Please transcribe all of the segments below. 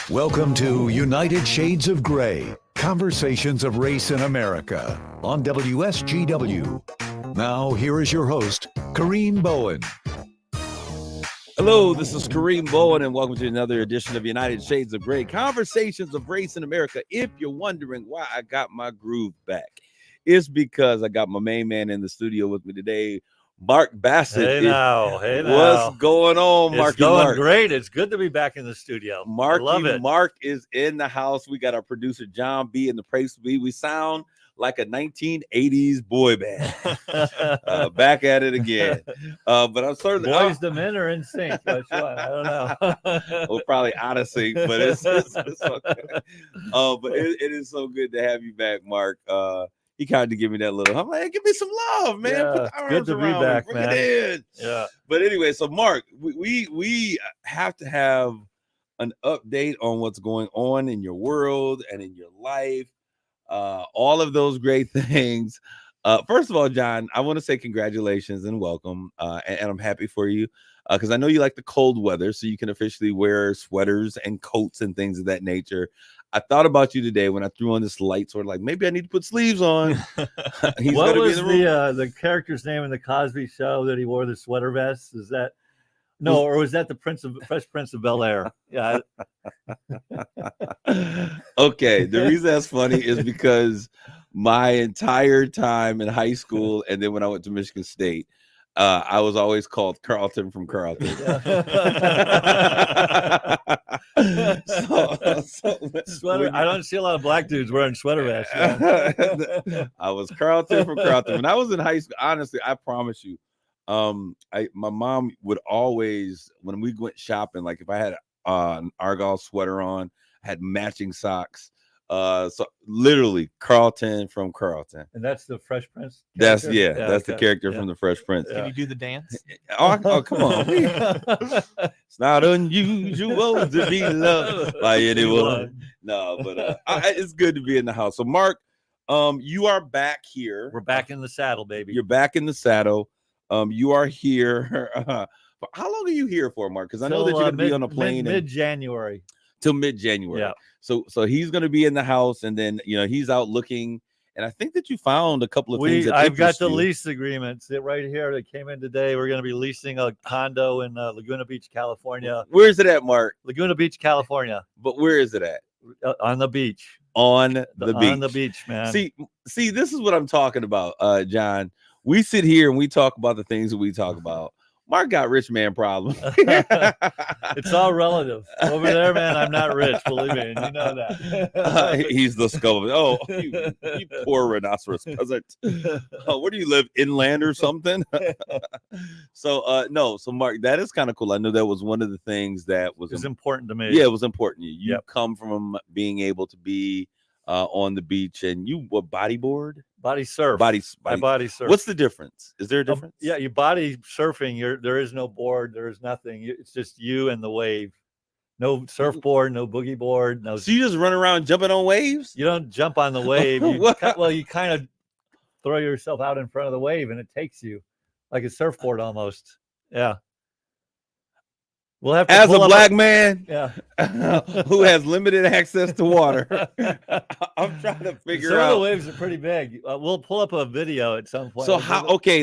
Welcome to United Shades of Gray, Conversations of Race in America on WSGW. Now, here is your host, Kareem Bowen. Hello, this is Kareem Bowen, and welcome to another edition of United Shades of Gray, Conversations of Race in America. If you're wondering why I got my groove back, it's because I got my main man in the studio with me today, Mark Bassett. Hey now. What's going on, Mark? It's going great. It's good to be back in the studio. Mark, I love it. Mark is in the house. We got our producer, John B, in the place to be. We sound like a 1980s boy band. Back at it again. But I'm certainly Boys to Men are in sync. Which one? I don't know. We're probably out of sync, but it's okay. But it is so good to have you back, Mark. He kind of give me that little. I'm like, hey, give me some love, man. Yeah, put the arms good to be around back, me. man. Bring it in. Yeah. But anyway, so Mark, we have to have an update on what's going on in your world and in your life. All of those great things. First of all, John, I want to say congratulations and welcome. And I'm happy for you because I know you like the cold weather, so you can officially wear sweaters and coats and things of that nature. I thought about you today when I threw on this light, sort of like maybe I need to put sleeves on. What was the character's name in the Cosby Show that he wore the sweater vest? Is that or was that the Fresh Prince of Bel-Air? Yeah. Okay, the reason that's funny is because my entire time in high school and then when I went to Michigan State, I was always called Carlton from Carlton. Sweater. I don't see a lot of black dudes wearing sweater vests. Yeah. I was Carlton from Carlton. When I was in high school, honestly, I promise you, my mom would always, when we went shopping, like if I had an Argyle sweater on, I had matching socks. So literally Carlton from Carlton. And that's the Fresh Prince character? That's That's the character from the Fresh Prince. Can you do the dance? Oh, come on. It's not unusual to be loved by anyone. No, but it's good to be in the house. So Mark, you are back here. We're back in the saddle, baby. You're back in the saddle. You are here. How long are you here for, Mark? Because I know that you're going to be on a plane mid-January. Till mid-January. Yeah. So he's going to be in the house, and then he's out looking. And I think that you found a couple of things. I've got the lease agreements right here that came in today. We're going to be leasing a condo in Laguna Beach, California. Where is it at, Mark? Laguna Beach, California. But where is it at? On the beach. On the beach. On the beach, man. See, this is what I'm talking about, John. We sit here and we talk about the things that we talk about. Mark got rich man problem. It's all relative. Over there, man, I'm not rich, believe me, and you know that. He's the skull. Oh, you poor rhinoceros peasant. Where do you live? Inland or something? So Mark, that is kind of cool. I know that was one of the things that was important to me. Yeah, it was important to you. You come from being able to be on the beach, and you bodyboard? Body surf. I body surf. What's the difference? Is there a difference? You body surfing. There is no board. There is nothing. It's just you and the wave. No surfboard. No boogie board. No. So you just run around jumping on waves? You don't jump on the wave. You kind of throw yourself out in front of the wave, and it takes you like a surfboard almost. Yeah. We'll have to as a black man, who has limited access to water. I'm trying to figure out. Some of the waves are pretty big. We'll pull up a video at some point. So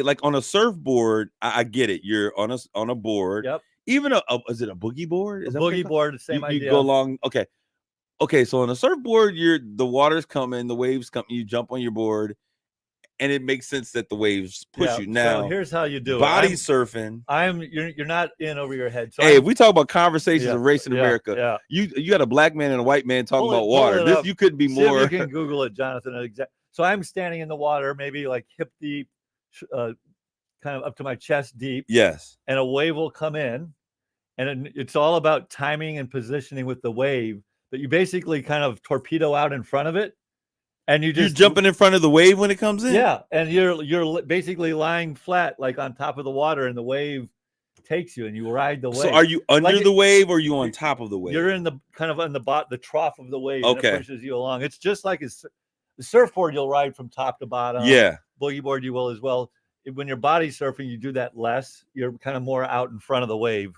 like on a surfboard, I get it. You're on a board. Yep. Even is it a boogie board? Is a boogie board, the same idea. You go along. Okay. So on a surfboard, the water's coming, the waves come, you jump on your board. And it makes sense that the waves push you. Now, so here's how you do it. Surfing. You're not in over your head. So we talk about conversations of race in America. Yeah. You got a black man and a white man talking about water. You couldn't be more. You can Google it, Jonathan. So I'm standing in the water, maybe like hip deep, kind of up to my chest deep. Yes. And a wave will come in, and it's all about timing and positioning with the wave. But you basically kind of torpedo out in front of it. And you're jumping in front of the wave when it comes in. Yeah, and you're basically lying flat, like on top of the water, and the wave takes you, and you ride the wave. So, are you under the wave, or are you on top of the wave? You're in the kind of on the trough of the wave. Okay, and it pushes you along. It's just like the surfboard. You'll ride from top to bottom. Yeah, boogie board you will as well. When you're body surfing, you do that less. You're kind of more out in front of the wave.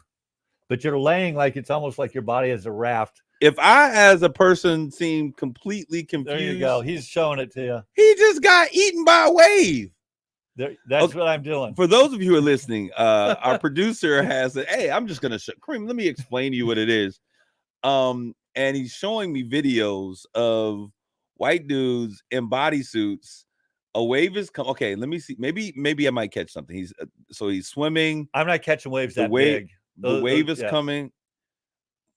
but you're laying like it's almost like your body is a raft. If I, as a person, seem completely confused, There you go. He's showing it to you. He just got eaten by a wave. That's what I'm doing. For those of you who are listening, our producer has said, "Hey, I'm just gonna show Kareem. Let me explain to you what it is." And he's showing me videos of white dudes in bodysuits. A wave is coming. Okay, let me see. Maybe I might catch something. He's swimming. I'm not catching waves that big. The wave is coming.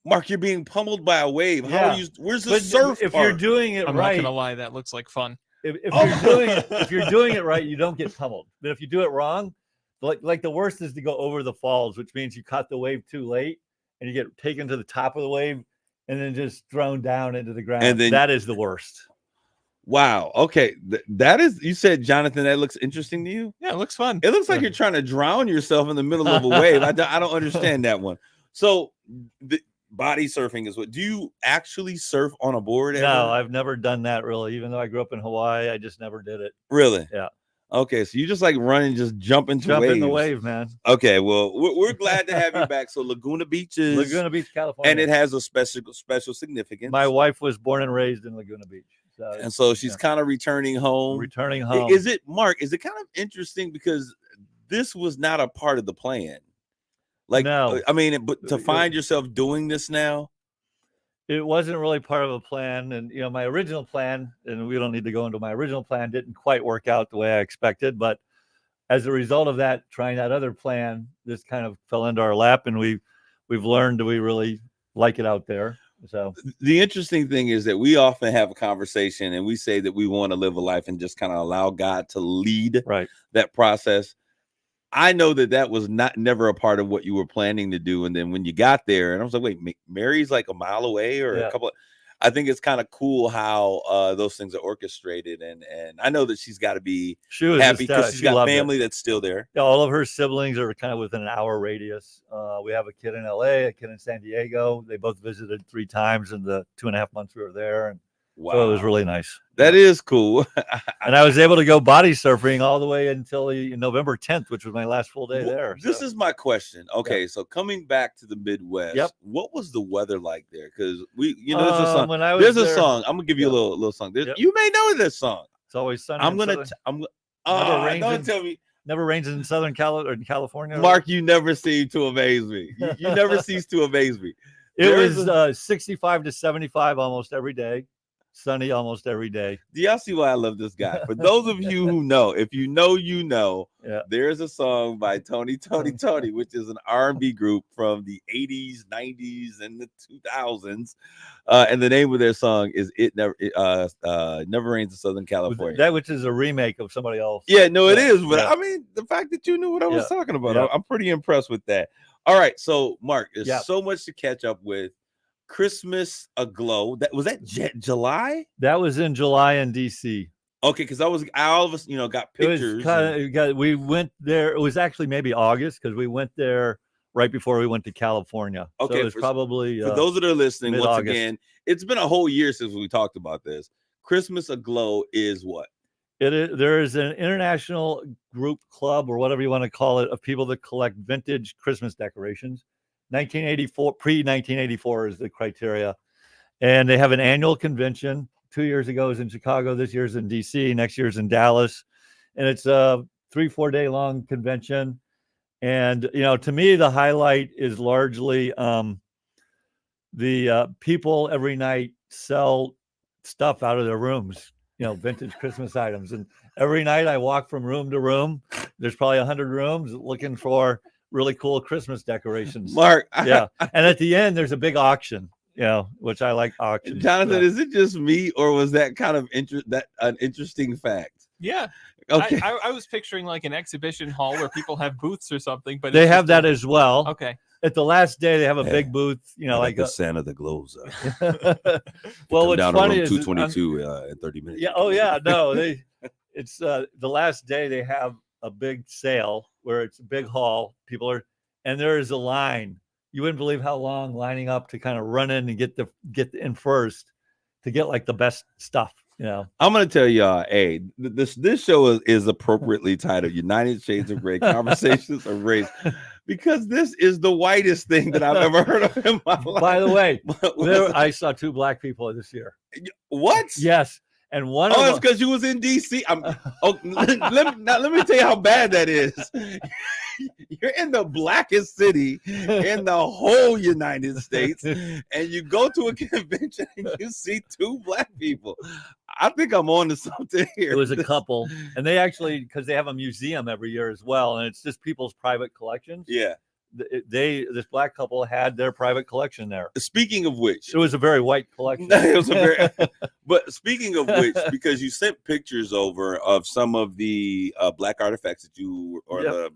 Mark, you're being pummeled by a wave. How are you? Where's the surf? If you're doing it I'm right, not gonna lie, that looks like fun. If you're doing it right, you don't get pummeled. But if you do it wrong, like the worst is to go over the falls, which means you caught the wave too late and you get taken to the top of the wave and then just thrown down into the ground. And then, that is the worst. Wow. Okay. That is, you said, Jonathan, that looks interesting to you? Yeah, it looks fun. It looks like you're trying to drown yourself in the middle of a wave. I don't understand that one. So the body surfing is what, do you actually surf on a board ever? No, I've never done that really. Even though I grew up in Hawaii, I just never did it. Really? Yeah. Okay. So you just like run and just jump in the wave, man. Okay. Well, we're glad to have you back. So Laguna Beach, California. And it has a special significance. My wife was born and raised in Laguna Beach. And so she's kind of returning home. Is it, Mark, is it kind of interesting because this was not a part of the plan? Like, no. I mean, but to find yourself doing this now? It wasn't really part of a plan. And, my original plan, and we don't need to go into my original plan, didn't quite work out the way I expected. But as a result of that, trying that other plan, this kind of fell into our lap. And we've learned that we really like it out there. So the interesting thing is that we often have a conversation and we say that we want to live a life and just kind of allow God to lead that process. I know that was never a part of what you were planning to do. And then when you got there, and I was like, wait, Mary's like a mile away or a couple of, I think it's kind of cool how those things are orchestrated. And I know that she's got to be happy because she's got family that's still there. Yeah, all of her siblings are kind of within an hour radius. We have a kid in LA, a kid in San Diego. They both visited 3 times in the 2.5 months we were there. And so it was really nice. That is cool. And I was able to go body surfing all the way until November 10th, which was my last full day there. This is my question. Okay, so coming back to the Midwest, what was the weather like there? Because there's a song. There's a song. I'm gonna give you a little song. You may know this song. It's always sunny. Don't tell me. Never rains in Southern California. Mark, you never seem to amaze me. You never cease to amaze me. It was 65 to 75 almost every day. Sunny almost every day. Do y'all see why I love this guy? For those of you who know, if you know, there's a song by Tony, which is an R&B group from the 80s, 90s, and the 2000s. And the name of their song is "It Never Rains in Southern California." That which is a remake of somebody else. Yeah, no, it is. But I mean, the fact that you knew what I was talking about, I'm pretty impressed with that. All right, so Mark, there's so much to catch up with. Christmas Aglow. Was that July? That was in July in DC. Okay, because all of us, got pictures. We went there. It was actually maybe August because we went there right before we went to California. Okay, so it was probably for those that are listening. Mid-August. Once again, it's been a whole year since we talked about this. Christmas Aglow is what? There is an international group, club, or whatever you want to call it, of people that collect vintage Christmas decorations. 1984, pre-1984 is the criteria. And they have an annual convention. 2 years ago is in Chicago. This year's in DC. Next year's in Dallas. And it's a 3-4 day long convention. And, to me, the highlight is largely the people every night sell stuff out of their rooms, vintage Christmas items. And every night I walk from room to room. There's probably 100 rooms looking for really cool Christmas decorations. Mark. And at the end, there's a big auction, which I like auctions. Jonathan, is it just me or was that kind of an interesting fact? Yeah. Okay. I was picturing like an exhibition hall where people have booths or something, but they have that as well. Okay. At the last day, they have a big booth, like the Santa that glows up. Well, what's funny is 222 in 30 minutes. Yeah. Oh, yeah. No, it's the last day they have a big sale where it's a big hall. And there is a line. You wouldn't believe how long lining up to kind of run in and get in first to get like the best stuff. I'm going to tell y'all, hey, this show is appropriately titled United Shades of Gray, Conversations of Race, because this is the whitest thing that I've ever heard of in my life. By the way, What? I saw 2 black people this year. What? Yes, and one Oh, of it's them. because you was in DC. Let me tell you how bad that is. You're in the blackest city in the whole United States, and you go to a convention and you see 2 black people. I think I'm on to something here. It was a couple, and they actually, because they have a museum every year as well, and it's just people's private collections. Yeah. This black couple had their private collection there. Speaking of which, It was a very white collection. it was a very. But speaking of which, because you sent pictures over of some of the black artifacts that you or the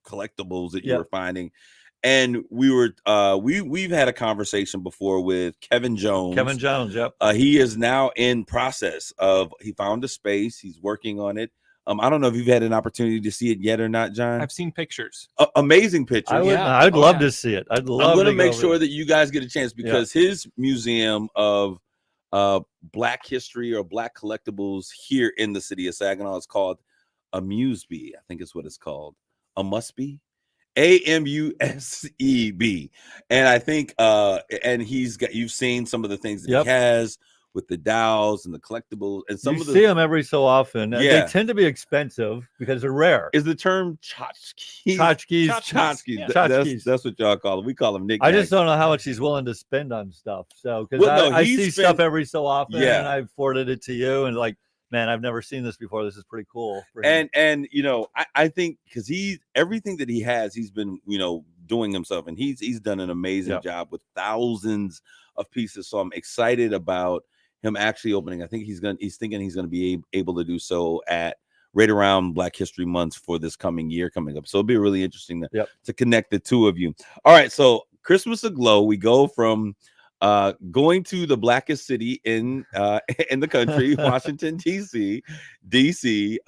collectibles that you were finding, and we've had a conversation before with Kevin Jones. Kevin Jones, yep. He is now in process of. He found a space. He's working on it. I don't know if you've had an opportunity to see it yet or not, John. I've seen pictures. Amazing pictures. I'd love to see it. I'd love. I'm going to go make over sure it. that you guys get a chance because his museum of black history or black collectibles here in the city of Saginaw is called Amuseby. I think is what it's called. Amuseby. AMUSEB. And I think and you've seen some of the things that he has with the dowels and the collectibles and some you of the see them every so often. Yeah. They tend to be expensive because they're rare. Is the term tchotchkes? Tchotchkes. Tchotchkes. That's what y'all call them. We call them knickknacks. I just don't know how much he's willing to spend on stuff. So because I see stuff every so often, and I've forwarded it to you, and like, man, I've never seen this before. This is pretty cool. And you know, I think because everything that he has, he's been doing himself, and he's done an amazing job with thousands of pieces. So I'm excited about him actually opening. I think he's thinking he's gonna be able to do so at right around Black History Month for this coming year coming up. So it'll be really interesting to connect the two of you. All right, so Christmas Aglow, we go from going to the blackest city in the country, Washington, DC,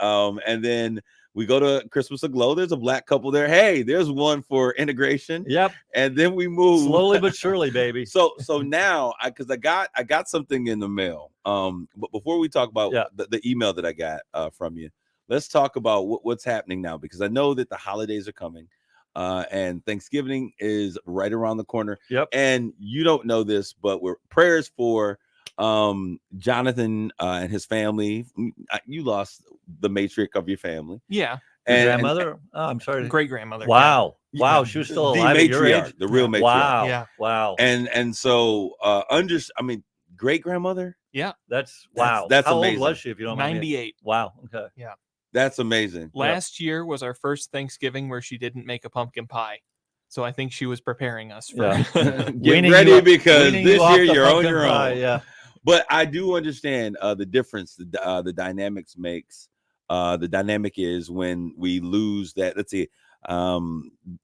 and then we go to Christmas Aglow. There's a black couple there. Hey, there's one for integration. Yep. And then we move slowly but surely, baby. So now, because I got something in the mail. But before we talk about the email that I got from you, let's talk about what's happening now, because I know that the holidays are coming. And Thanksgiving is right around the corner. Yep. And you don't know this, but we're prayers for Jonathan and his family. You lost the matriarch of your family. Yeah. And grandmother. I'm sorry. Great grandmother. Wow. Yeah. Wow. She was still alive at your age. The real matriarch. Wow. Yeah. Wow. And so great grandmother. Yeah. That's wow. That's how amazing. old was she? If you don't mind 98. Wow. Okay. Yeah. That's amazing. Last year was our first Thanksgiving where she didn't make a pumpkin pie. So I think she was preparing us for get ready because this year you're on your own. Yeah. But I do understand the difference the dynamics makes. The dynamic is when we lose that, let's see,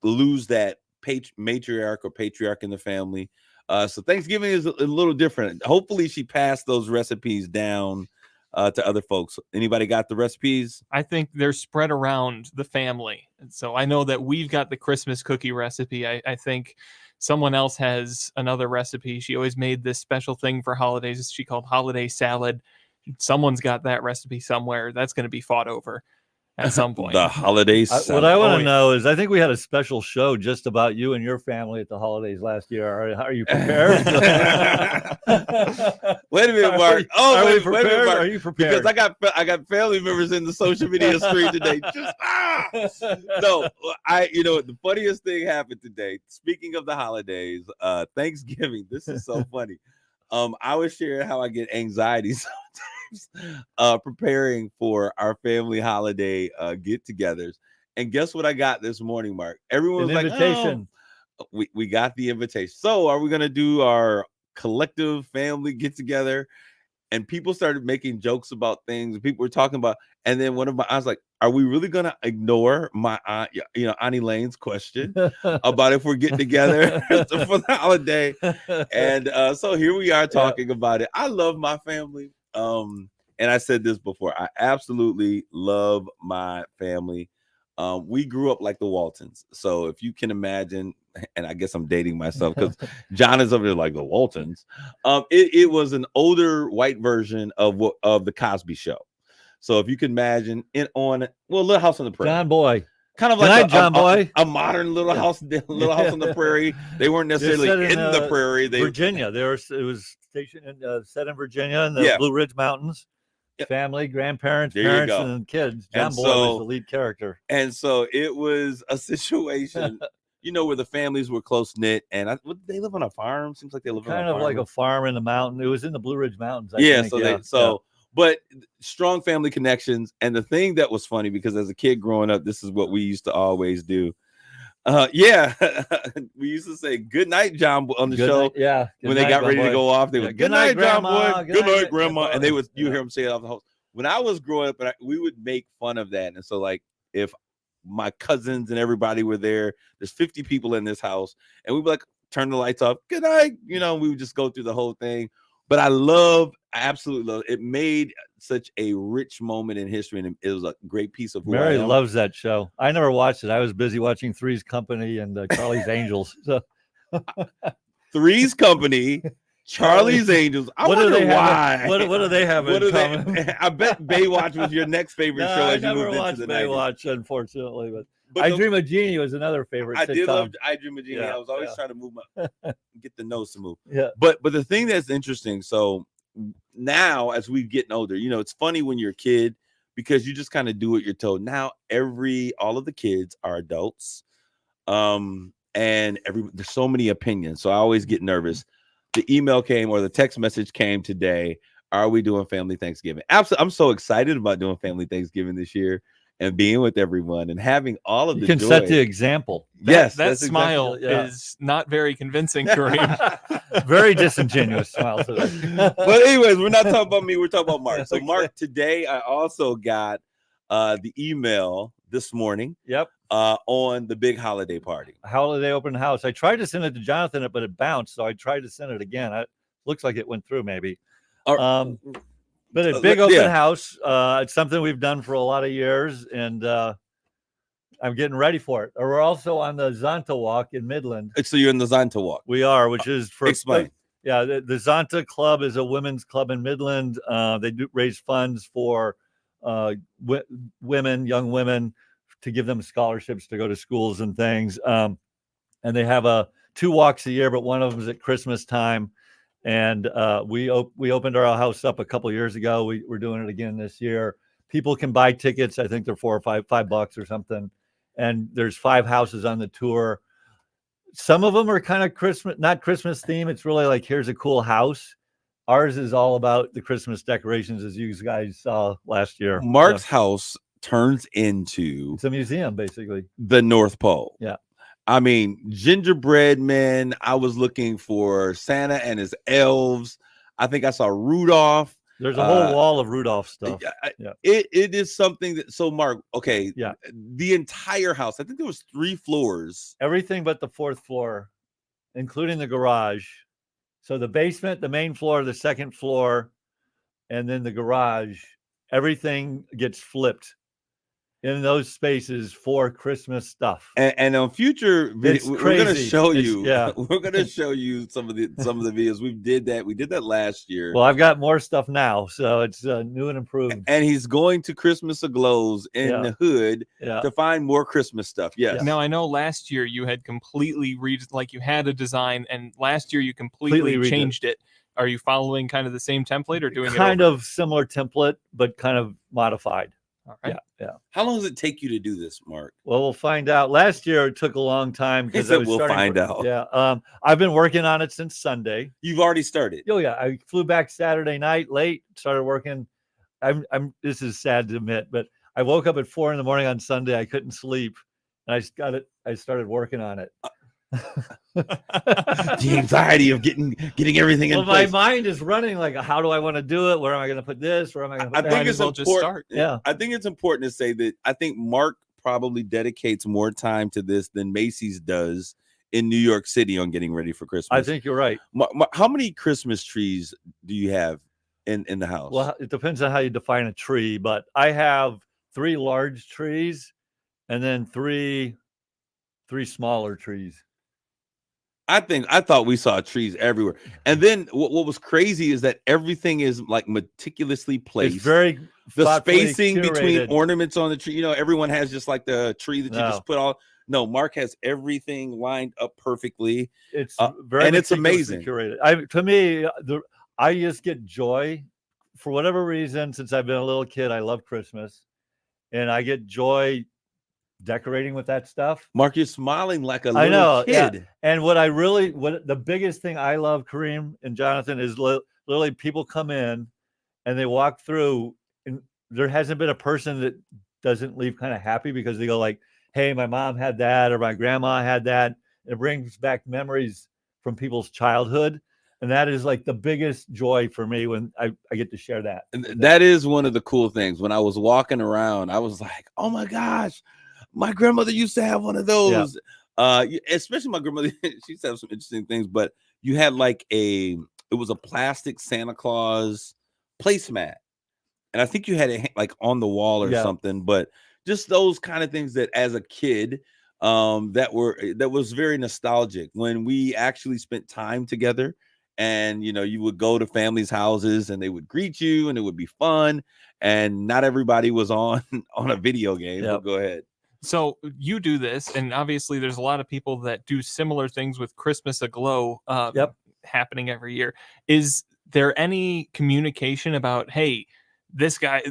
lose that matriarch or patriarch in the family. So Thanksgiving is a little different. Hopefully she passed those recipes down to other folks. Anybody got the recipes? I think they're spread around the family. And so I know that we've got the Christmas cookie recipe. I think someone else has another recipe. She always made this special thing for holidays she called holiday salad. Someone's got that recipe somewhere. That's going to be fought over at some point. The holiday salad. What I want to know is, I think we had a special show just about you and your family at the holidays last year. Are you prepared? Wait a minute, Mark. Wait a minute, Mark. Are you prepared? Because I got family members in the social media stream today. No, the funniest thing happened today. Speaking of the holidays, Thanksgiving. This is so funny. I was sharing how I get anxiety sometimes preparing for our family holiday get-togethers. And guess what I got this morning, Mark? Everyone was like, invitation. Oh, we got the invitation. So are we going to do our collective family get-together? And people started making jokes about things. People were talking about, and then I was like, are we really going to ignore my aunt, Auntie Lane's question about if we're getting together for the holiday? And so here we are talking about it. I love my family. And I said this before, I absolutely love my family. We grew up like the Waltons. So if you can imagine, and I guess I'm dating myself because John is over there like the Waltons. It was an older white version of the Cosby Show. So if you can imagine Little House on the Prairie. John Boy. kind of Good like night, John Boy. a modern little house on the prairie. They weren't necessarily set in the prairie. They Virginia. It was stationed in set in Virginia in the Yeah. Blue Ridge Mountains. Yep. Family, grandparents, There you parents, go. and kids. John And Boy so- was the lead character. And so it was a situation, where the families were close knit, and they live on a farm. Seems like they live on Kind a of farm. like a farm in the mountain. It was in the Blue Ridge Mountains. I Yeah. think. But strong family connections. And the thing that was funny, because as a kid growing up, this is what we used to always do. We used to say good night, John, on the show. Night, yeah. When they got ready to go off, they would good night, John Boy. Good night, Grandma. And you hear them say it off the host. When I was growing up, we would make fun of that. And so, like, if my cousins and everybody were there, there's 50 people in this house, and we'd be like, turn the lights off. Good night. We would just go through the whole thing. But I absolutely love it. Made such a rich moment in history, and it was a great piece of who Mary I am. loves that show. I never watched it. I was busy watching Three's Company and Charlie's Angels. So Three's Company, Charlie's Angels. I wonder why. What do they have in common? I bet Baywatch was your next favorite show I as you never moved into watched the Baywatch, unfortunately. But I Dream of Jeannie was another favorite. I did sitcom. love I Dream of Jeannie. Yeah, I was always trying to move get the nose to move. Yeah. But the thing that's interesting, so now as we getting older, it's funny when you're a kid because you just kind of do what you're told. Now all of the kids are adults. And there's so many opinions. So I always get nervous. The email came or the text message came today. Are we doing family Thanksgiving? Absolutely. I'm so excited about doing family Thanksgiving this year and being with everyone and having all of the can joy. set the example. Yes, that that's smile exactly, is not very convincing, Kareem. Very disingenuous smile today. But anyways, we're not talking about me. We're talking about Mark. So Mark, today I also got the email this morning. Yep. On the big holiday party. Holiday open house. I tried to send it to Jonathan, but it bounced. So I tried to send it again. It looks like it went through maybe. But a big open house. It's something we've done for a lot of years, and I'm getting ready for it. We're also on the Zonta Walk in Midland. So you're in the Zonta Walk. We are, which is for explain. Yeah, the Zonta Club is a women's club in Midland. They do raise funds for women, young women, to give them scholarships to go to schools and things. And they have 2 walks a year, but one of them is at Christmas time. And we opened our house up a couple years ago. We're doing it again this year. People can buy tickets. I think they're $4 or $5 or something. And there's 5 houses on the tour. Some of them are kind of not Christmas theme. It's really like, here's a cool house. Ours is all about the Christmas decorations, as you guys saw last year. Mark's house turns into it's a museum, basically. The North Pole. Yeah. I mean, gingerbread men. I was looking for Santa and his elves. I think I saw Rudolph. There's a whole wall of Rudolph stuff. Yeah. It is something that, so Mark, okay. Yeah. The entire house, I think there was 3 floors. Everything but the 4th floor, including the garage. So the basement, the main floor, the 2nd floor, and then the garage, everything gets flipped in those spaces for Christmas stuff. And on future videos, we're going to show you. We're going to show you some of the videos. We did that last year. Well, I've got more stuff now, so it's new and improved. And he's going to Christmas Aglows in the hood to find more Christmas stuff. Yes. Now I know last year you had completely you had a design, and last year you completely changed it. Are you following kind of the same template or doing kind of similar template, but kind of modified? All right. Yeah. How long does it take you to do this, Mark? Well, we'll find out. Last year it took a long time because we'll find out. Yeah. I've been working on it since Sunday. You've already started. Oh yeah. I flew back Saturday night late, started working. This is sad to admit, but I woke up at 4 a.m. on Sunday. I couldn't sleep. And I started working on it. The anxiety of getting everything in place. My mind is running like, how do I want to do it? Where am I going to put this? Where am I going to put that? I think it's important. Just start. Yeah. I think it's important to say that I think Mark probably dedicates more time to this than Macy's does in New York City on getting ready for Christmas. I think you're right. How many Christmas trees do you have in the house? Well, it depends on how you define a tree, but I have 3 large trees and then three smaller trees. I thought we saw trees everywhere. And then what was crazy is that everything is like meticulously It's placed. very The thoughtfully spacing between curated. ornaments on the tree, you know, everyone has just like the tree that you No. just put all. No, Mark has everything lined up perfectly. It's very and it's meticulously amazing. curated. To me, I just get joy for whatever reason. Since I've been a little kid, I love Christmas, and I get joy decorating with that stuff. Mark, you're smiling like a I little know, yeah. kid. And what the biggest thing I love, Kareem and Jonathan, is literally people come in and they walk through, and there hasn't been a person that doesn't leave kind of happy because they go like, "Hey, my mom had that, or my grandma had that." It brings back memories from people's childhood, and that is like the biggest joy for me when I get to share that. And that is one of the cool things. When I was walking around, I was like, "Oh my gosh, my grandmother used to have one of those." Especially my grandmother, she used to have some interesting things. But you had like it was a plastic Santa Claus placemat, and I think you had it like on the wall or something. But just those kind of things that, as a kid, that was very nostalgic when we actually spent time together. And you know, you would go to families' houses and they would greet you and it would be fun. And not everybody was on a video game. But go ahead. So you do this, and obviously there's a lot of people that do similar things with Christmas Aglow happening every year. Is there any communication about, hey, this guy,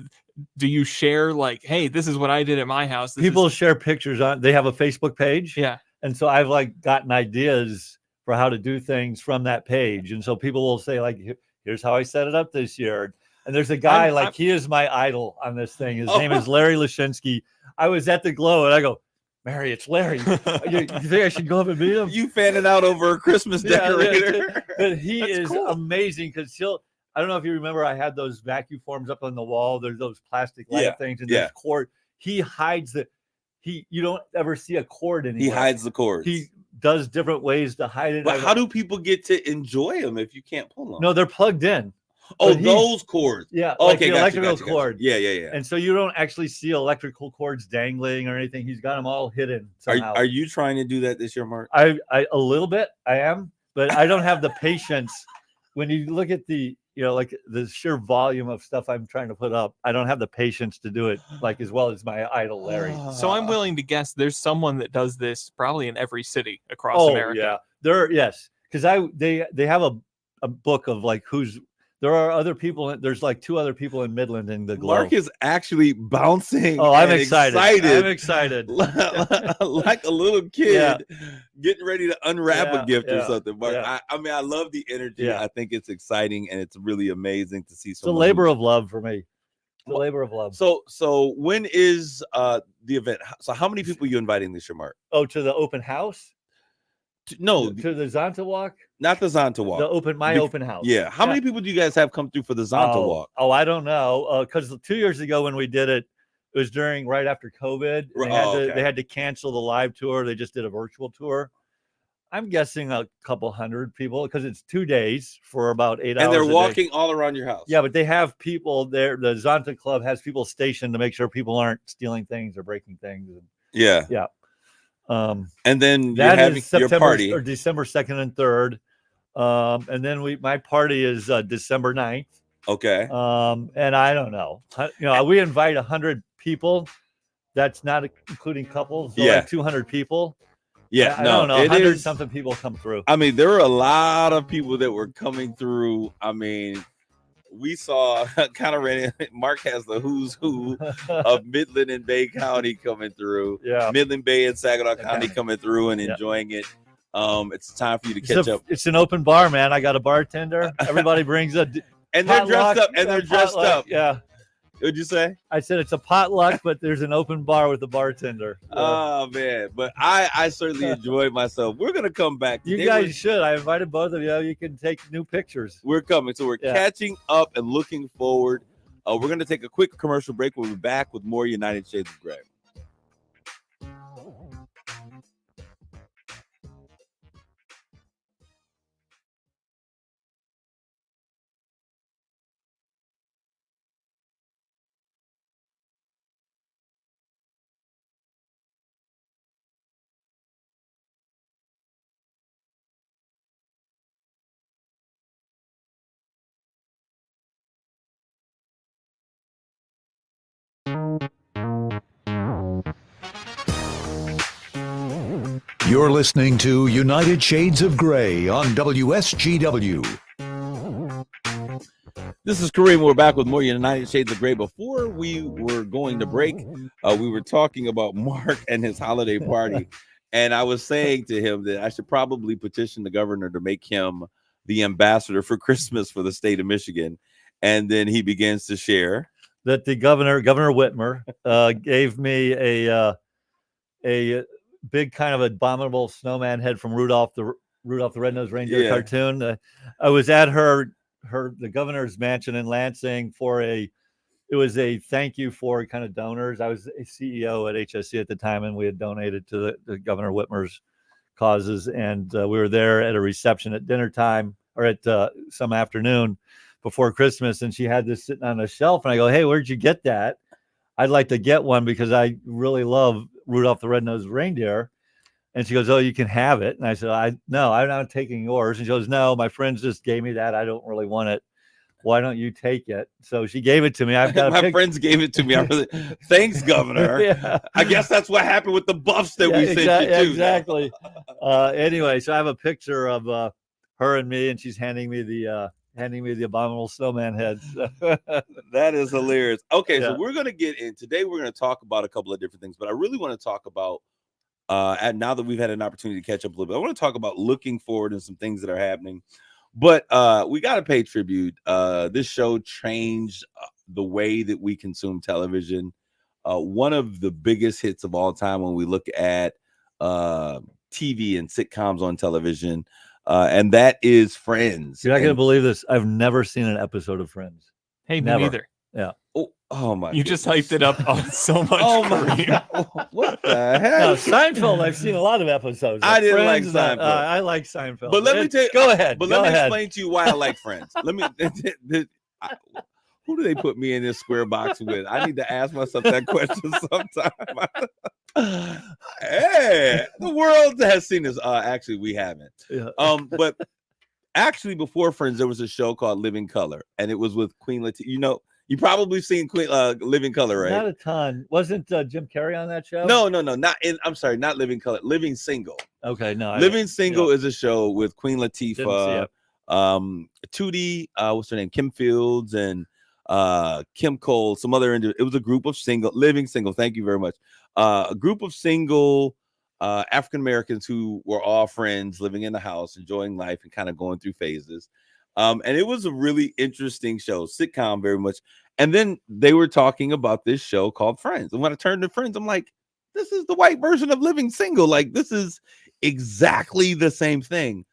do you share like, hey, this is what I did at my house? People share pictures they have a Facebook page. Yeah. And so I've like gotten ideas for how to do things from that page. And so people will say like, here's how I set it up this year. And there's a guy he is my idol on this thing. His name is Larry Lashinsky. I was at the Glow and I go, "Mary, it's Larry. You think I should go up and meet him?" You fanning out over a Christmas decorator. But he is amazing because I don't know if you remember, I had those vacuum forms up on the wall. There's those plastic light things and there's cord. He hides you don't ever see a cord anymore. He hides the cords. He does different ways to hide it. But how do people get to enjoy them if you can't pull them? No, they're plugged in. Oh, those cords. Yeah. Like the electrical cord. Yeah. And so you don't actually see electrical cords dangling or anything. He's got them all hidden somehow. Are you trying to do that this year, Mark? I a little bit. I am, but I don't have the patience. When you look at the, like the sheer volume of stuff I'm trying to put up, I don't have the patience to do it like as well as my idol Larry. So I'm willing to guess there's someone that does this probably in every city across America. Yeah, because they have a book of like there are other people. There's like 2 other people in Midland in the Glow. Mark is actually bouncing. Oh, I'm excited. I'm excited. Like a little kid getting ready to unwrap a gift or something. Mark, I mean, I love the energy. I think it's exciting and it's really amazing to see. It's a labor of love for me. It's a labor of love. So when is the event? So how many people are you inviting this year, Mark? Oh, to the open house? No, to the Zonta Walk. Not the Zonta Walk. The open house. Yeah. How many people do you guys have come through for the Zonta Walk? Oh, I don't know. Because 2 years ago when we did it, it was right after COVID. They had to cancel the live tour. They just did a virtual tour. I'm guessing a couple hundred people because it's 2 days for about 8 hours. And they're walking all around your house. Yeah, but they have people there. The Zonta Club has people stationed to make sure people aren't stealing things or breaking things. Yeah. And then that is your party or December 2nd and 3rd. And then my party is December 9th. Okay. And I don't know. We invite 100 people. That's not including couples. So like 200 people. Yeah, I don't know. 100 something people come through. I mean, there were a lot of people that were coming through. I mean, we saw kind of ran. Mark has the who's who of Midland and Bay County coming through. Yeah, Midland Bay and Saginaw County coming through and enjoying it. It's time for you to catch up. It's an open bar, man. I got a bartender. Everybody brings and they're dressed up. And they're dressed up. Yeah. What'd you say? I said it's a potluck, but there's an open bar with a bartender. Oh man, but I certainly enjoyed myself. We're gonna come back. You guys should. I invited both of you. You can take new pictures. We're coming, so we're catching up and looking forward. We're gonna take a quick commercial break. We'll be back with more United Shades of Gray. You're listening to United Shades of Gray on WSGW. This is Kareem. We're back with more United Shades of Gray. Before we were going to break, we were talking about Mark and his holiday party. And I was saying to him that I should probably petition the governor to make him the ambassador for Christmas for the state of Michigan. And then he begins to share that the Governor Whitmer, gave me a big kind of abominable snowman head from Rudolph the Red-Nosed Reindeer cartoon. I was at the governor's mansion in Lansing it was a thank you for kind of donors. I was a CEO at HSC at the time, and we had donated to the Governor Whitmer's causes. And we were there at a reception at dinner time, or at some afternoon before Christmas. And she had this sitting on a shelf. And I go, hey, where'd you get that? I'd like to get one because I really love Rudolph the Red-Nosed Reindeer. And she goes, oh, you can have it. And I said, no, I'm not taking yours. And she goes, no, my friends just gave me that. I don't really want it. Why don't you take it? So she gave it to me. I've got my friends gave it to me. Thanks, Governor. Yeah. I guess that's what happened with the buffs that we sent you to. Exactly. Anyway, so I have a picture of her and me, and she's handing me the abominable snowman heads. That is hilarious. Okay, so we're gonna get in today. We're gonna talk about a couple of different things, but I really want to talk about and now that we've had an opportunity to catch up a little bit, I want to talk about looking forward and some things that are happening. But we got to pay tribute. This show changed the way that we consume television. One of the biggest hits of all time when we look at TV and sitcoms on television, and that is Friends. You're not going to believe this. I've never seen an episode of Friends. Hey, never. Me neither. Yeah. Oh my! You just hyped it up so much. Oh my God. What the heck? No, Seinfeld. I've seen a lotot of episodes. I didn't like Seinfeld. I like Seinfeld. But let me tell you. Go ahead. But let me explain to you why I like Friends. Let me. Who do they put me in this square box with? I need to ask myself that question sometime. Hey, the world has seen this. Actually, we haven't. Yeah. But actually, before Friends, there was a show called Living Color, and it was with Queen Latifah. You know. You probably seen Living Color, right? Not a ton. Wasn't Jim Carrey on that show? No. I'm sorry, not Living Color. Living Single. Okay, no. Living Single is a show with Queen Latifah, Tootie, what's her name, Kim Fields, and Kim Cole. Some other. It was a group of living single. Thank you very much. A group of single African Americans who were all friends, living in the house, enjoying life, and kind of going through phases. And it was a really interesting show, sitcom very much. And then they were talking about this show called Friends. And when I turned to Friends, I'm like, this is the white version of Living Single. Like, this is exactly the same thing.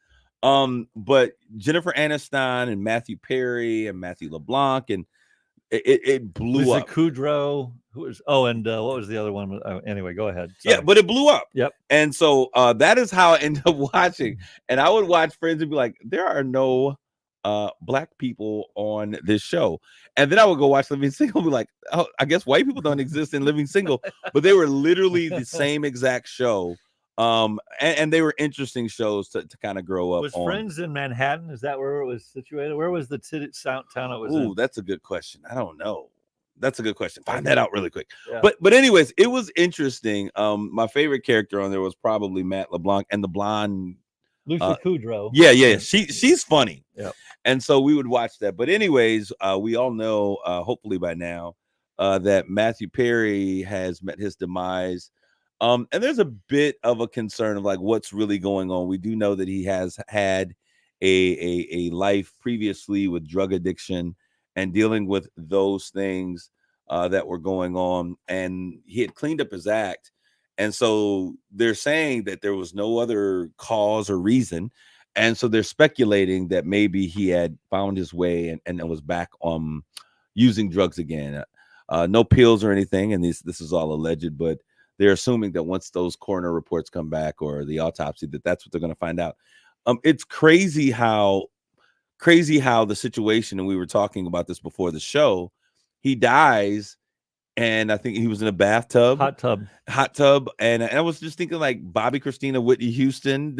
But Jennifer Aniston and Matthew Perry and Matthew LeBlanc, and it blew up. Kudrow, who was? Oh, and what was the other one? Anyway, go ahead. Sorry. Yeah, but it blew up. Yep. And so that is how I ended up watching. And I would watch Friends and be like, there are no black people on this show. And then I would go watch Living Single and be like, oh, I guess white people don't exist in Living Single, but they were literally the same exact show. And they were interesting shows to kind of grow up. Was on. Friends in Manhattan? Is that where it was situated? Where was the town it was in? That's a good question. I don't know. That's a good question. Find that out really quick. Yeah. But anyways, it was interesting. My favorite character on there was probably Matt LeBlanc and the blonde Lucy Kudrow. Yeah. She's funny. Yeah. And so we would watch that. But anyways, we all know, hopefully by now, that Matthew Perry has met his demise. And there's a bit of a concern of like what's really going on. We do know that he has had a life previously with drug addiction and dealing with those things that were going on. And he had cleaned up his act. And so they're saying that there was no other cause or reason. And so they're speculating that maybe he had found his way and was back using drugs again. No pills or anything. And this is all alleged, but they're assuming that once those coroner reports come back or the autopsy, that's what they're going to find out. It's crazy how the situation, and we were talking about this before the show, he dies. And I think he was in a bathtub. Hot tub. And I was just thinking like Bobby Christina, Whitney Houston.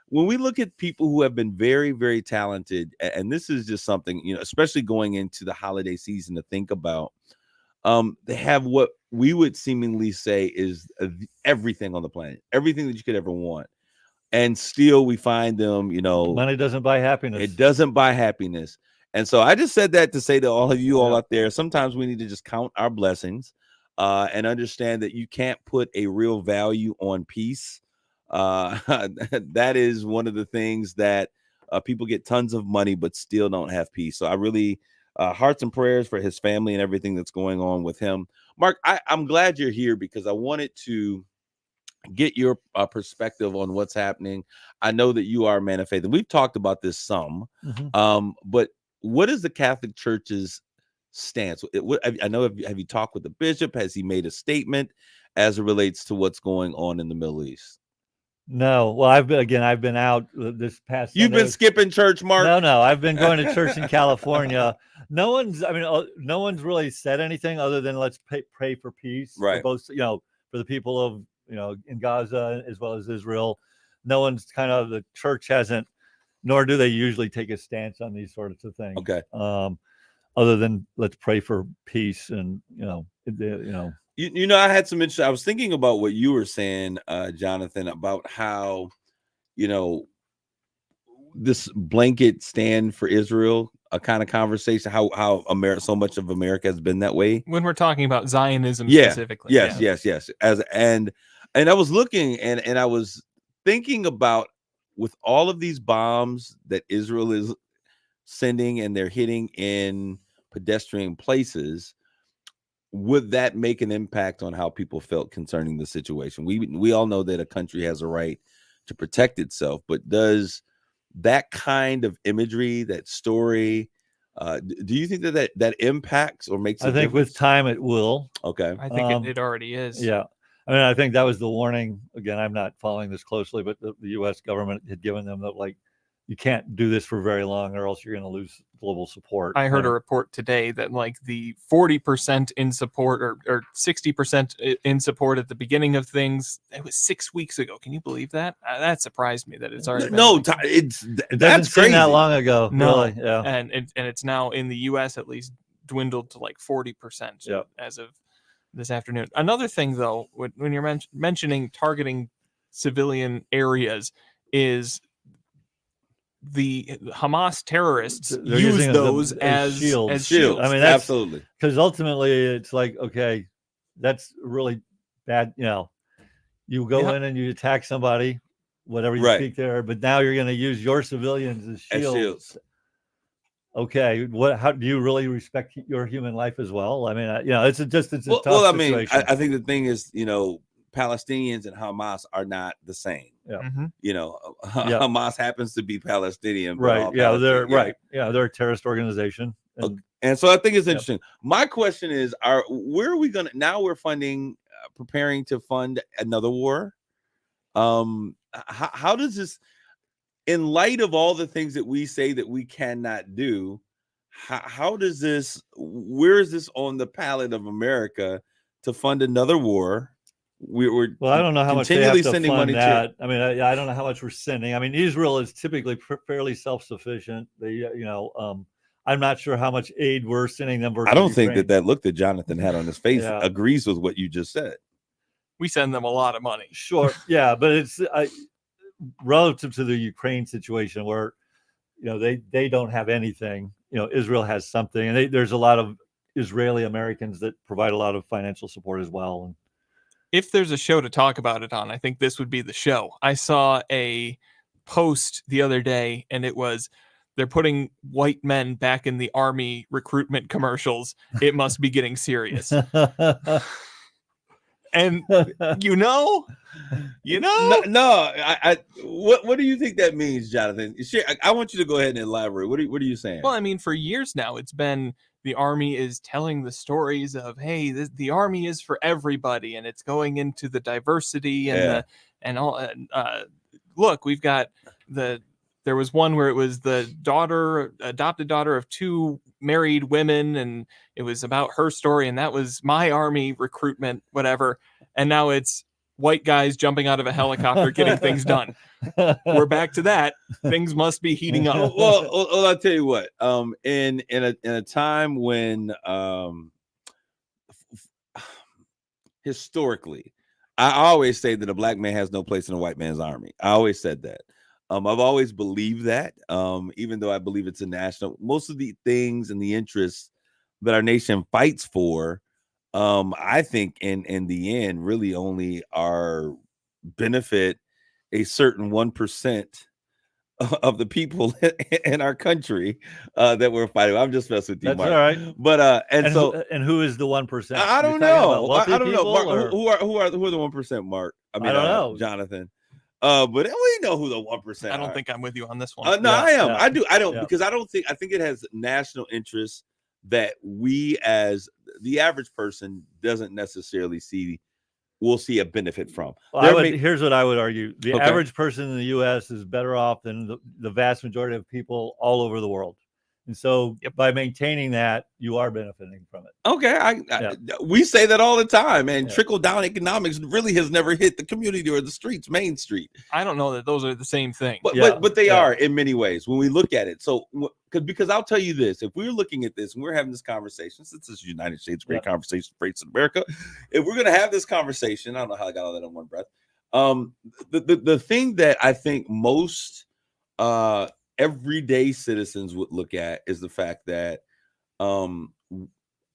When we look at people who have been very, very talented, and this is just something, especially going into the holiday season to think about, They have what we would seemingly say is everything on the planet, everything that you could ever want. And still we find them, Money doesn't buy happiness. it doesn't buy happiness. And so I just said that to say to all of you all Yeah. out there, sometimes we need to just count our blessings and understand that you can't put a real value on peace. That is one of the things that people get tons of money but still don't have peace. So I really hearts and prayers for his family and everything that's going on with him. Mark, I'm glad you're here because I wanted to get your perspective on what's happening. I know that you are a man of faith, and we've talked about this some. But what is the Catholic Church's stance? I know. Have you talked with the bishop? Has he made a statement as it relates to what's going on in the Middle East? No. Well, I've been out this past. You've been Sunday. skipping church, Mark? No. I've been going to church in California. No one's really said anything other than let's pray for peace. Right. For both, for the people of in Gaza as well as Israel. No one's the church hasn't, nor do they usually take a stance on these sorts of things. Okay. Other than let's pray for peace and I had some interest. I was thinking about what you were saying, Jonathan, about how this blanket stand for Israel, a kind of conversation, how so much of America has been that way when we're talking about Zionism specifically. Yes. And I was looking and I was thinking about, with all of these bombs that Israel is sending and they're hitting in pedestrian places, would that make an impact on how people felt concerning the situation? We all know that a country has a right to protect itself, but does that kind of imagery, that story, do you think that impacts or makes I think with time it will. Okay. I think it already is. Yeah. I mean, I think that was the warning. Again, I'm not following this closely, but the U.S. government had given them that, you can't do this for very long or else you're going to lose global support. I heard a report today that the 40% in support or 60% in support at the beginning of things, it was 6 weeks ago. Can you believe that? That surprised me that it's already it doesn't seem that long ago. No. Really. Yeah. And it's now in the U.S. at least dwindled to 40% as of this afternoon. Another thing, though, when you're mentioning targeting civilian areas, is the Hamas terrorists use those as shields. I mean, that's absolutely, because ultimately it's okay, that's really bad. You go in and you attack somebody, whatever you speak there, but now you're going to use your civilians as shields. Okay, how do you really respect your human life as well? I mean, it's a tough situation. I think the thing is, Palestinians and Hamas are not the same. Yeah. Mm-hmm. Hamas happens to be Palestinian, right? Yeah, they're right. Yeah, they're a terrorist organization, and so I think it's interesting. My question is, where are we gonna now? We're preparing to fund another war. How does this, in light of all the things that we say that we cannot do, how does this? Where is this on the palette of America to fund another war? We're I don't know how much they have to sending fund money that. I mean, I don't know how much we're sending. I mean, Israel is typically fairly self-sufficient. They, I'm not sure how much aid we're sending them. I don't think that look that Jonathan had on his face agrees with what you just said. We send them a lot of money. Sure, yeah, but it's relative to the Ukraine situation where, they don't have anything. Israel has something, and there's a lot of Israeli Americans that provide a lot of financial support as well. And if there's a show to talk about it on, I think this would be the show. I saw a post the other day, and it was, they're putting white men back in the army recruitment commercials. It must be getting serious. And no. What do you think that means, Jonathan? I want you to go ahead and elaborate. What are you saying? Well, I mean, for years now, it's been the army is telling the stories of, hey, the army is for everybody, and it's going into the diversity and look, we've got there was one where it was the adopted daughter of two married women, and it was about her story, and that was my army recruitment, whatever. And now it's white guys jumping out of a helicopter getting things done. We're back to that. Things must be heating up. Well, I'll tell you what. In a time when historically, I always say that a black man has no place in a white man's army. I always said that. I've always believed that, even though I believe it's a national. Most of the things and the interests that our nation fights for, I think in the end, really only are benefit a certain 1% of the people in our country that we're fighting. I'm just messing with you, That's Mark. all right. But and so and who is the 1%? I You're don't talking about know. wealthy I don't know, people, Mark. or Who are the 1%, Mark? I mean, don't know. Jonathan. But we know who the 1% I don't are. think I'm with you on this one. No, Yeah, I am. yeah, I don't yeah. because I think it has national interest that we as the average person doesn't necessarily will see a benefit from. Well, here's what I would argue. The Okay. average person in the U.S. is better off than the vast majority of people all over the world. And so by maintaining that, you are benefiting from it. Okay, we say that all the time, and trickle down economics really has never hit the community or the streets, Main Street. I don't know that those are the same thing. But they are in many ways when we look at it. So because I'll tell you this, if we're looking at this and we're having this conversation, since this is United States Great Conversation for Race in America, if we're going to have this conversation, I don't know how I got all that in one breath. The thing that I think most everyday citizens would look at is the fact that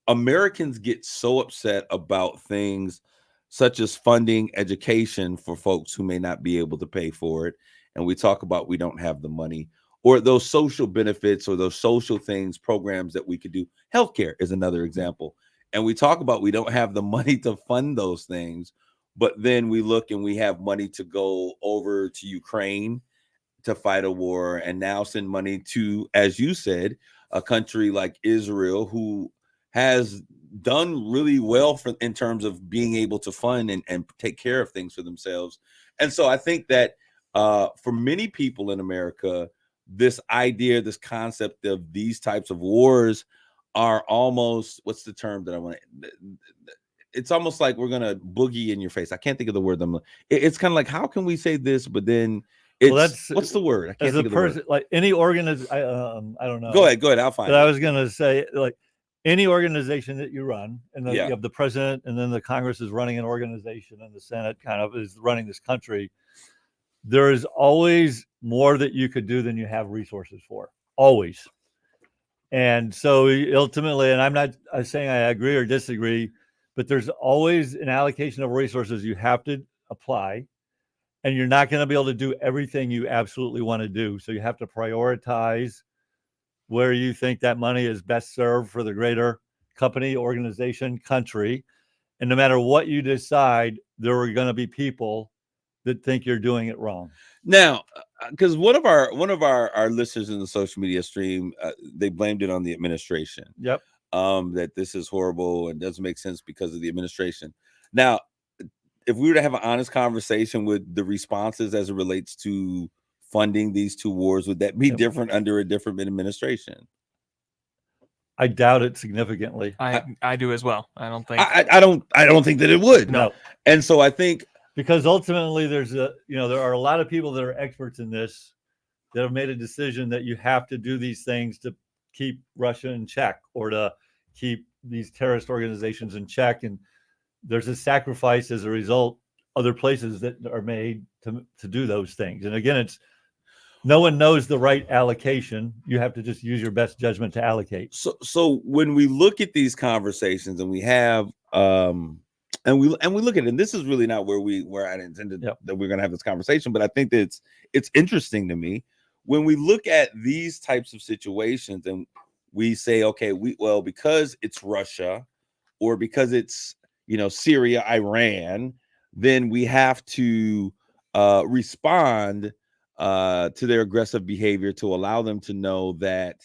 Americans get so upset about things such as funding education for folks who may not be able to pay for it. And we talk about we don't have the money, or those social benefits or those social things, programs that we could do. Healthcare is another example. And we talk about we don't have the money to fund those things, but then we look and we have money to go over to Ukraine to fight a war and now send money to, as you said, a country like Israel, who has done really well in terms of being able to fund and take care of things for themselves. And so I think that for many people in America, this idea, this concept of these types of wars are almost, what's the term that I want to, it's almost like we're going to boogie in your face. I can't think of the word. It's kind of like, how can we say this, but then what's the word? I can't think of the word. Like any organization, I don't know. Go ahead. I'll find it. I was going to say, like, any organization that you run, and you have the president, and then the Congress is running an organization, and the Senate kind of is running this country. There is always more that you could do than you have resources for. Always. And so ultimately, and I'm not saying I agree or disagree, but there's always an allocation of resources you have to apply, and you're not going to be able to do everything you absolutely want to do. So you have to prioritize where you think that money is best served for the greater company, organization, country. And no matter what you decide, there are going to be people that think you're doing it wrong. Now, because one of our listeners in the social media stream, they blamed it on the administration. Yep. That this is horrible and doesn't make sense because of the administration. Now, if we were to have an honest conversation with the responses as it relates to funding these two wars, would that be different under a different administration? I doubt it significantly. I do as well. I don't think I don't think that it would. No. And so I think, because ultimately there are a lot of people that are experts in this that have made a decision that you have to do these things to keep Russia in check or to keep these terrorist organizations in check. And there's a sacrifice as a result, other places that are made to do those things. And again, no one knows the right allocation. You have to just use your best judgment to allocate. So when we look at these conversations and we have, and we look at it, and this is really not where I intended that we're going to have this conversation, but I think that it's interesting to me when we look at these types of situations and we say, okay, because it's Russia or because it's, Syria, Iran, then we have to respond to their aggressive behavior to allow them to know that,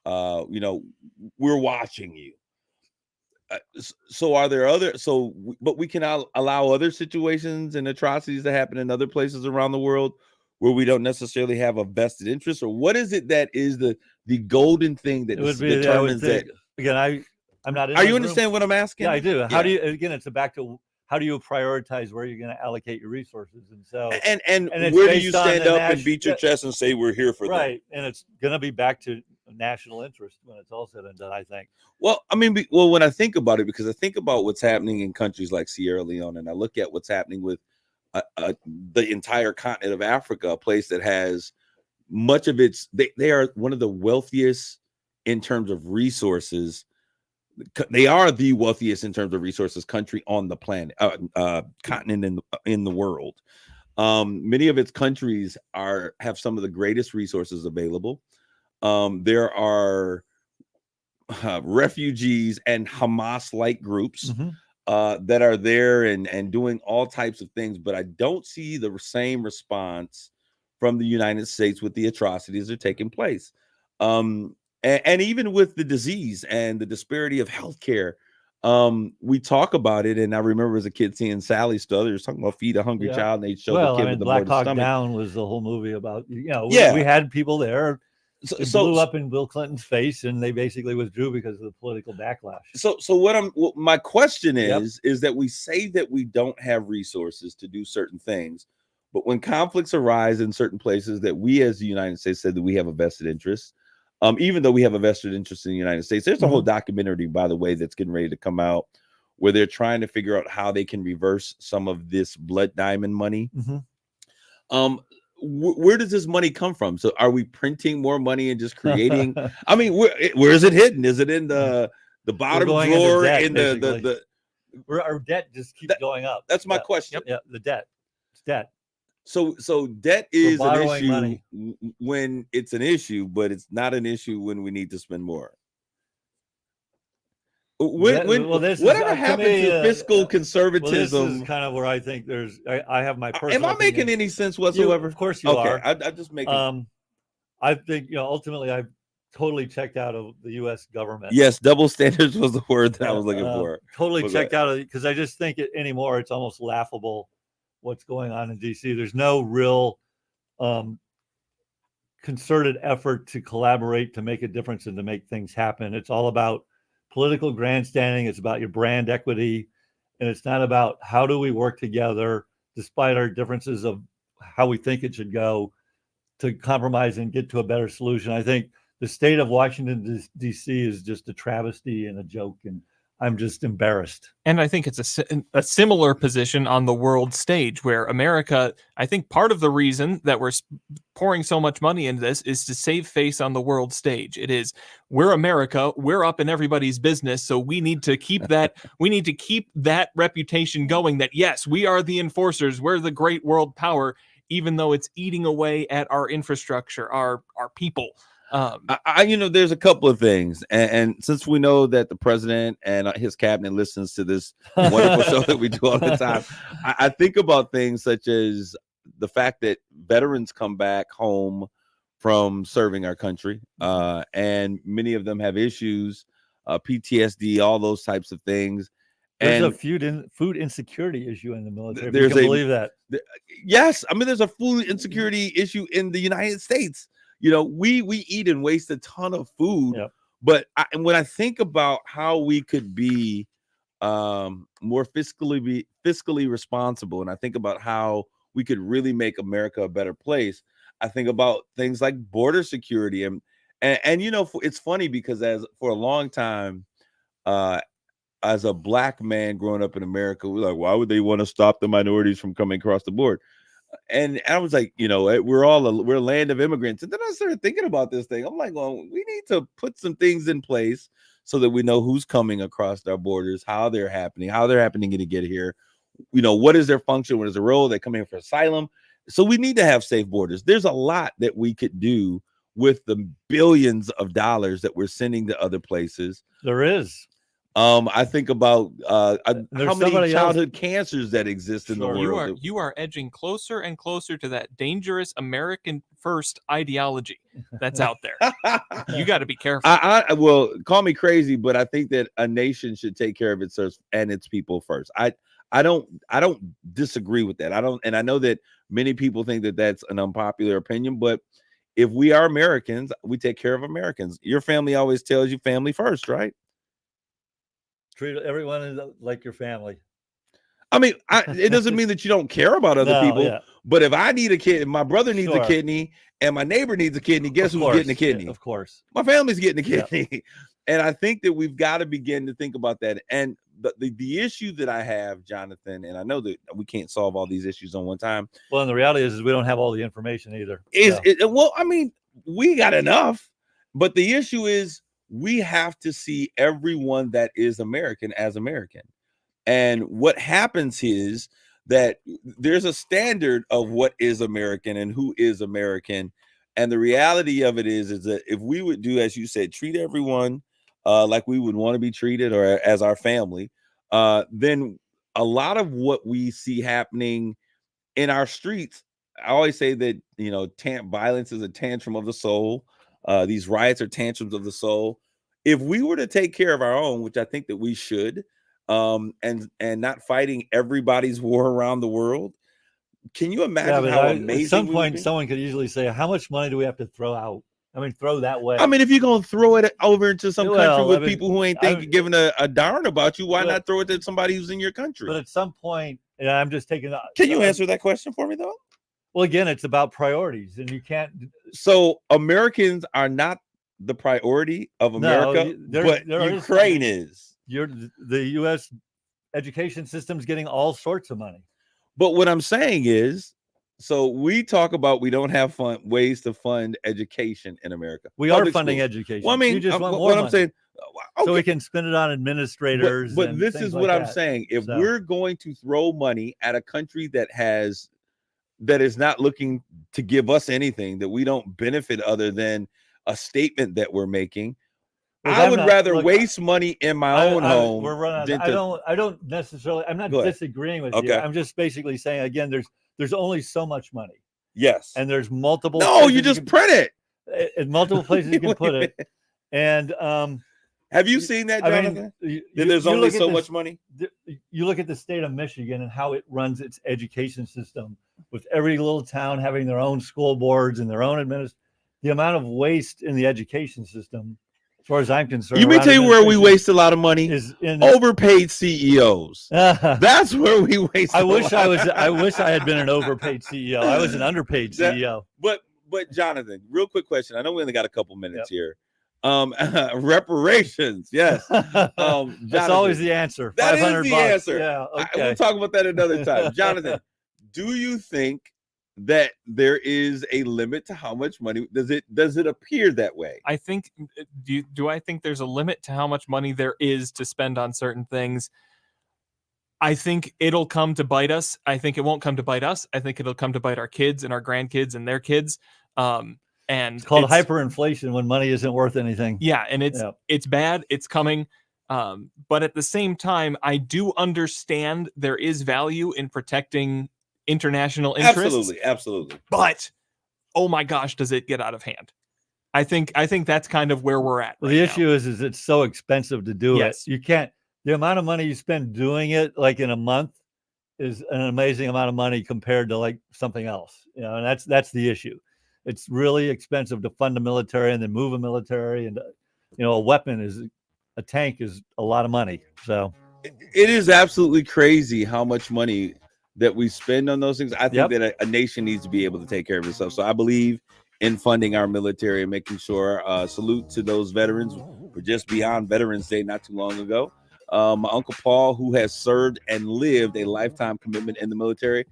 we're watching you. So are there but we can allow other situations and atrocities to happen in other places around the world where we don't necessarily have a vested interest? Or what is it that is the golden thing that determines that? Again, I'm not in. Are you understand what I'm asking? Yeah, I do. How do you, again, it's back to how do you prioritize where you're going to allocate your resources? And so, and where do you stand up and beat your chest and say we're here for them? Right. And it's going to be back to national interest when it's all said and done, I think. Well, I mean, well, when I think about it, because I think about what's happening in countries like Sierra Leone, and I look at what's happening with the entire continent of Africa, a place that has much of its, they are one of the wealthiest in terms of resources. They are the wealthiest in terms of resources country on the planet, continent in the world. Many of its countries have some of the greatest resources available. There are refugees and Hamas-like groups that are there and doing all types of things, but I don't see the same response from the United States with the atrocities that are taking place. And even with the disease and the disparity of healthcare, we talk about it. And I remember as a kid seeing Sally Struthers talking about feed a hungry child, and they showed the kid with the Black bloated Hawk stomach. Down was the whole movie about, we had people there. It blew up in Bill Clinton's face, and they basically withdrew because of the political backlash. So my question is that we say that we don't have resources to do certain things, but when conflicts arise in certain places that we as the United States said that we have a vested interest, even though we have a vested interest in the United States, there's a whole documentary, by the way, that's getting ready to come out where they're trying to figure out how they can reverse some of this blood diamond money. Where does this money come from? So are we printing more money and just creating? I mean, where is it hidden? Is it in the bottom drawer debt, in the where our debt just keeps going up? That's my question. Yeah, the debt. It's debt. So debt is an issue money when it's an issue, but it's not an issue when we need to spend more. Whatever happened to fiscal conservatism? Well, this is kind of where I think I have my personal. Am I opinion. making any sense whatsoever? Of course you are. I just make. I think ultimately I've totally checked out of the U.S. government. Yes, double standards was the word that I was looking for. Totally checked out of it because I just think anymore it's almost laughable what's going on in D.C. There's no real concerted effort to collaborate to make a difference and to make things happen. It's all about political grandstanding. It's about your brand equity, and it's not about how do we work together despite our differences of how we think it should go to compromise and get to a better solution. I think the state of Washington D.C. is just a travesty and a joke, and I'm just embarrassed. And I think it's a similar position on the world stage where America, I think part of the reason that we're pouring so much money into this is to save face on the world stage. It is, we're America, we're up in everybody's business, so we need to keep that reputation going that yes, we are the enforcers, we're the great world power, even though it's eating away at our infrastructure, our people. There's a couple of things, and since we know that the president and his cabinet listens to this wonderful show that we do all the time, I think about things such as the fact that veterans come back home from serving our country, and many of them have issues, PTSD, all those types of things. There's a food insecurity issue in the military. Believe that. Yes, I mean there's a food insecurity issue in the United States. We eat and waste a ton of food, but when I think about how we could be more fiscally responsible, and I think about how we could really make America a better place, I think about things like border security, and it's funny because for a long time, as a black man growing up in America, we're like, why would they want to stop the minorities from coming across the board? And I was like, we're a land of immigrants. And then I started thinking about this thing. I'm like, well, we need to put some things in place so that we know who's coming across our borders, how they're happening to get here. What is their function? What is their role? They come here for asylum. So we need to have safe borders. There's a lot that we could do with the billions of dollars that we're sending to other places. There is. I think about how many childhood cancers that exist in the world. You are edging closer and closer to that dangerous American first ideology that's out there. You got to be careful. Well, call me crazy, but I think that a nation should take care of itself and its people first. I don't disagree with that. I know that many people think that that's an unpopular opinion, but if we are Americans, we take care of Americans. Your family always tells you family first, right? Treat everyone like your family. I mean, it doesn't mean that you don't care about other No, people. yeah. But if I need a kid, my brother needs a Sure. kidney, and my neighbor needs a kidney, guess Of who's getting a course, yeah, kidney? of course. My family's getting a Yeah. kidney. And I think that we've got to begin to think about that. And the issue that I have, Jonathan, and I know that we can't solve all these issues on one time. Well, and the reality is we don't have all the information either. Well, I mean, we got enough, but the issue is we have to see everyone that is American as American. And what happens is that there's a standard of what is American and who is American. And the reality of it is that if we would do, as you said, treat everyone like we would want to be treated or as our family, then a lot of what we see happening in our streets, I always say that, you know, violence is a tantrum of the soul. These riots are tantrums of the soul. If we were to take care of our own, which I think that we should, and not fighting everybody's war around the world, can you imagine how amazing? At some point, someone could easily say, "How much money do we have to throw out?" I mean, throw that way. I mean, if you're gonna throw it over into some country with people who ain't giving a darn about you, why not throw it to somebody who's in your country? But at some point, and I'm just taking. Can you answer that question for me, though? Well, again, it's about priorities, and you can't. So Americans are not the priority of America, but Ukraine is. The U.S. education system's getting all sorts of money. But what I'm saying is, so we talk about we don't have ways to fund education in America. We are funding education. Well, I mean, you just want more what money. I'm saying, okay. So we can spend it on administrators. But this is what I'm saying. If we're going to throw money at a country that is not looking to give us anything, that we don't benefit other than a statement that we're making, I would rather waste money in my own home. I don't necessarily. I'm not disagreeing with you. I'm just basically saying again. There's only so much money. Yes, and there's multiple. No, you just print it. In multiple places you can put it. And have you seen that, Jonathan? There's only so much money. You look at the state of Michigan and how it runs its education system, with every little town having their own school boards and their own the amount of waste in the education system. As far as I'm concerned, you may tell you where we waste a lot of money is in overpaid CEOs. That's where we waste. I wish I had been an overpaid CEO. I was an underpaid CEO. But Jonathan, real quick question. I know we only got a couple minutes here. Reparations, yes. That's always the answer. That is the answer. Yeah, okay. We'll talk about that another time. Jonathan, do you think that there is a limit to how much money does it appear that way? I think do I think there's a limit to how much money there is to spend on certain things? I think it'll come to bite us. I think it won't come to bite us. I think it'll come to bite our kids and our grandkids and their kids. And it's called hyperinflation when money isn't worth anything. Yeah, and it's bad. It's coming. But at the same time, I do understand there is value in protecting international interests. Absolutely. But oh my gosh, does it get out of hand? I think that's kind of where we're at. Well, the issue is it's so expensive to do it. You can't. The amount of money you spend doing it, like in a month, is an amazing amount of money compared to like something else. You know, and that's the issue. It's really expensive to fund a military and then move a military, and a tank is a lot of money. So it is absolutely crazy how much money that we spend on those things. I think that a nation needs to be able to take care of itself. So I believe in funding our military and making sure. Salute to those veterans. We're just beyond Veterans Day not too long ago. My Uncle Paul, who has served and lived a lifetime commitment in the military.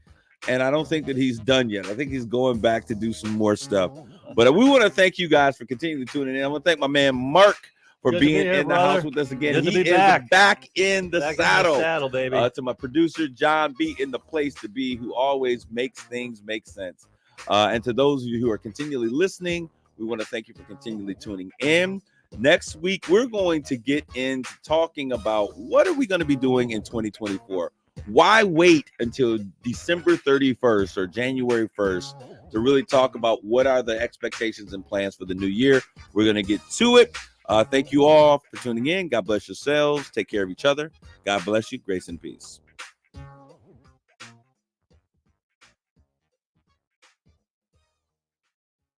And I don't think that he's done yet. I think he's going back to do some more stuff. But we want to thank you guys for continuing to tune in. I want to thank my man Mark for being in the house with us again. He is back in the saddle, baby. To my producer, John B. in the place to be, who always makes things make sense. And to those of you who are continually listening, we want to thank you for continually tuning in. Next week, we're going to get into talking about what are we going to be doing in 2024. Why wait until December 31st or January 1st to really talk about what are the expectations and plans for the new year? We're going to get to it. Thank you all for tuning in. God bless yourselves. Take care of each other. God bless you. Grace and peace.